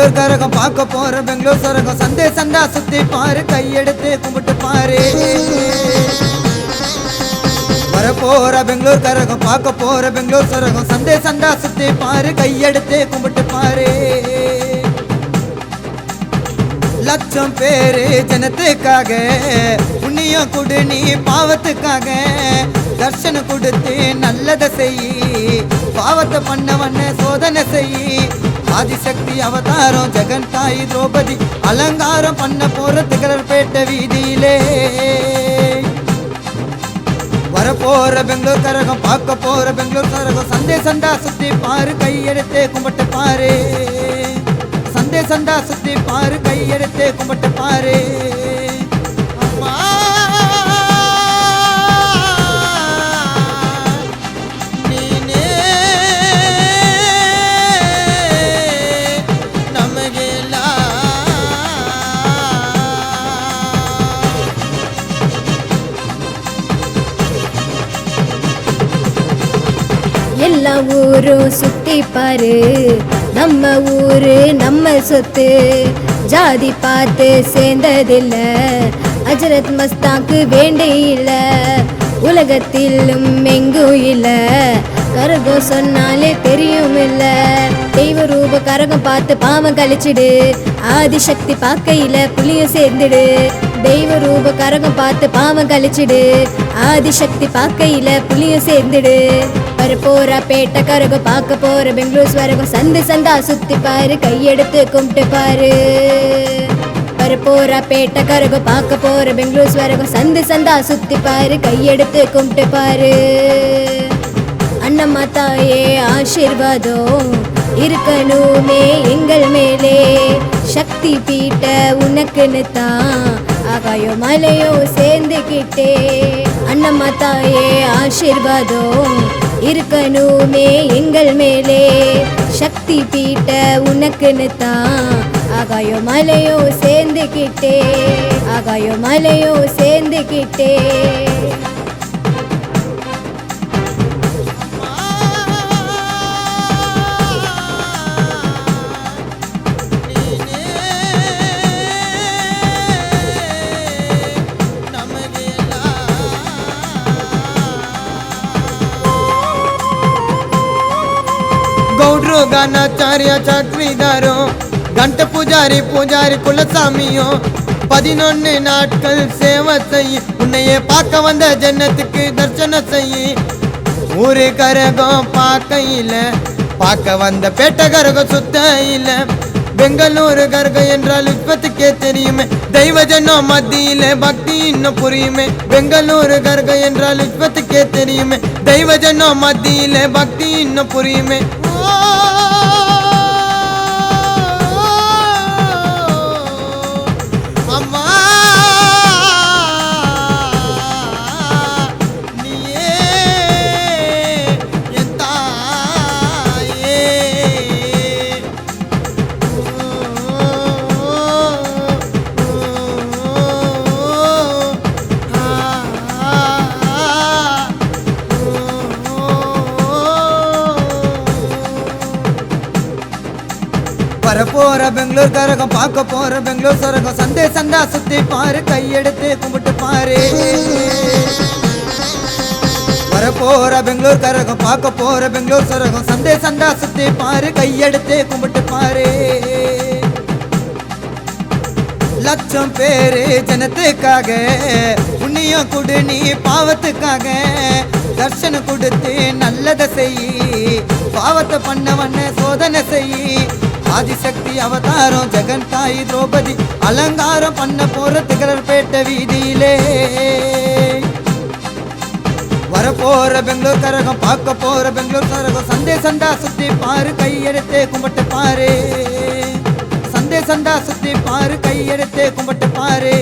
பெங்களூர் கரகம் பார்க்க போற பெங்களூர் சரகம் சந்தே சந்தா சுத்தி பாரு கையெடுத்து கும்பிட்டு பாரு வரப்போற பெங்களூர் கரகம் பார்க்க போற பெங்களூர் சரகம் சந்தே சந்தா சுத்தி பாரு கையெடுத்து கும்பிட்டு பாரு லட்சம் பேரு ஜனத்துக்காக புண்ணியம் கொடு நீ பாவத்துக்காக தர்ஷனம் கொடுத்து நல்லதை செய் பாவத்தை பண்ணவன சோதனை செய் ஆதிசக்தி அவதாரம் ஜெகன் தாய் திரௌபதி அலங்காரம் பண்ண போற திகழற்பேட்டை வீதியிலே வரப்போற பெங்களூர் கரகம் பார்க்க போற பெங்களூர் கரகம் சந்தே சந்தா சுத்தி பாரு கையெடுத்து கும்பிட்டு பாரு சந்தே சந்தா சுத்தி பாரு கையெடுத்து கும்பிட்டு பாரு எல்லா ஊரும் சுத்தி பாரு நம்ம ஊரு நம்ம சொத்து ஜாதி பார்த்து சேர்ந்ததில்ல அஜரத் மஸ்தாக்கு வேண்டே இல்ல உலகத்திலும் எங்கும் இல்ல கரகம் சொன்னாலே தெரியும் இல்ல தெய்வ ரூப கரகம் பார்த்து பாவம் கழிச்சிடு ஆதிசக்தி பார்க்கையில புளியும் சேர்ந்துடு தெய்வ ரூப கரகம் பார்த்து பாவம் கழிச்சிடு ஆதிசக்தி பார்க்கையில புளியும் சேர்ந்துடு வரப்போற பேட்டை கரகம் பார்க்க போற பெங்களூர் ஸ்வரகம் சந்து சந்தா சுத்தி பாரு கையெடுத்து கும்பிட்டு பாரு வரப்போற பேட்டை கரகம் பார்க்க போற பெங்களூர் ஸ்வரகம் சந்து சந்தா சுத்தி பாரு கையெடுத்து கும்பிட்டு பாரு அண்ணம்மா தாயே ஆசீர்வாதம் இருக்கணுமே எங்கள் மேலே சக்தி பீட்ட உனக்குன்னு தான் ஆகாயோ மலையோ சேர்ந்துக்கிட்டே அண்ணம்மா தாயே ஆசீர்வாதம் இருக்கணுமே எங்கள் மேலே சக்தி பீட்ட உனக்குன்னு தான் ஆகாயோ மலையோ சேர்ந்துக்கிட்டே ஆகாயோ மலையோ சேர்ந்துக்கிட்டே ಗೌಡ್ರು ಗಾನಾಚಾರ್ಯ ಚಕ್ರಿದಾರೋ ಗಂಟ பூஜாரி குலசாமியோ 11 நாட்கள் சேவை செய் உன்னையே பார்க்க வந்த ஜன்னத்துக்கு தர்சனம் செய் ஊரு கரகம் பார்க்கையில பார்க்க வந்த பேட்டை கரகம் சுத்த இல்ல பெங்களூரு கரகம் என்றால் இப்பத்துக்கே தெரியுமே தெய்வ ஜனம் மத்தியில பக்தி இன்னும் புரியுமே பெங்களூரு கரகம் என்றால் இப்பத்துக்கே தெரியுமே தெய்வ ஜனம் மத்தியில பக்தி இன்னும் புரியுமே வரப்போற பெங்களூர் கரகம் பார்க்க போற பெங்களூர் சரகம் சந்தே சந்தா சுத்தி பாரு கையெடுத்து கும்பிட்டு பாரு வரப்போற பெங்களூர் கரகம் பார்க்க போற பெங்களூர் சரகம் சந்தே சந்தா சுத்தி பாரு கையெடுத்து கும்பிட்டு பாரு லட்சம் பேரு ஜனத்துக்காக புண்ணியம் கொடு நீ பாவத்துக்காக தர்ஷனம் கொடுத்து நல்லதை செய் பாவத்தை பண்ணவன சோதனை செய் ஆதிசக்தி அவதாரம் ஜெகன் தாய் திரௌபதி அலங்காரம் பண்ண போற திகழற்பேட்டை வீதியிலே வரப்போற பெங்களூர் கரகம் பார்க்க போற பெங்களூர் கரகம் சந்தே சந்தா சுத்தி பாரு கையெடுத்து கும்பிட்டு பாரு சந்தே சந்தா சுத்தி பாரு கையெடுத்து கும்பிட்டு பாரு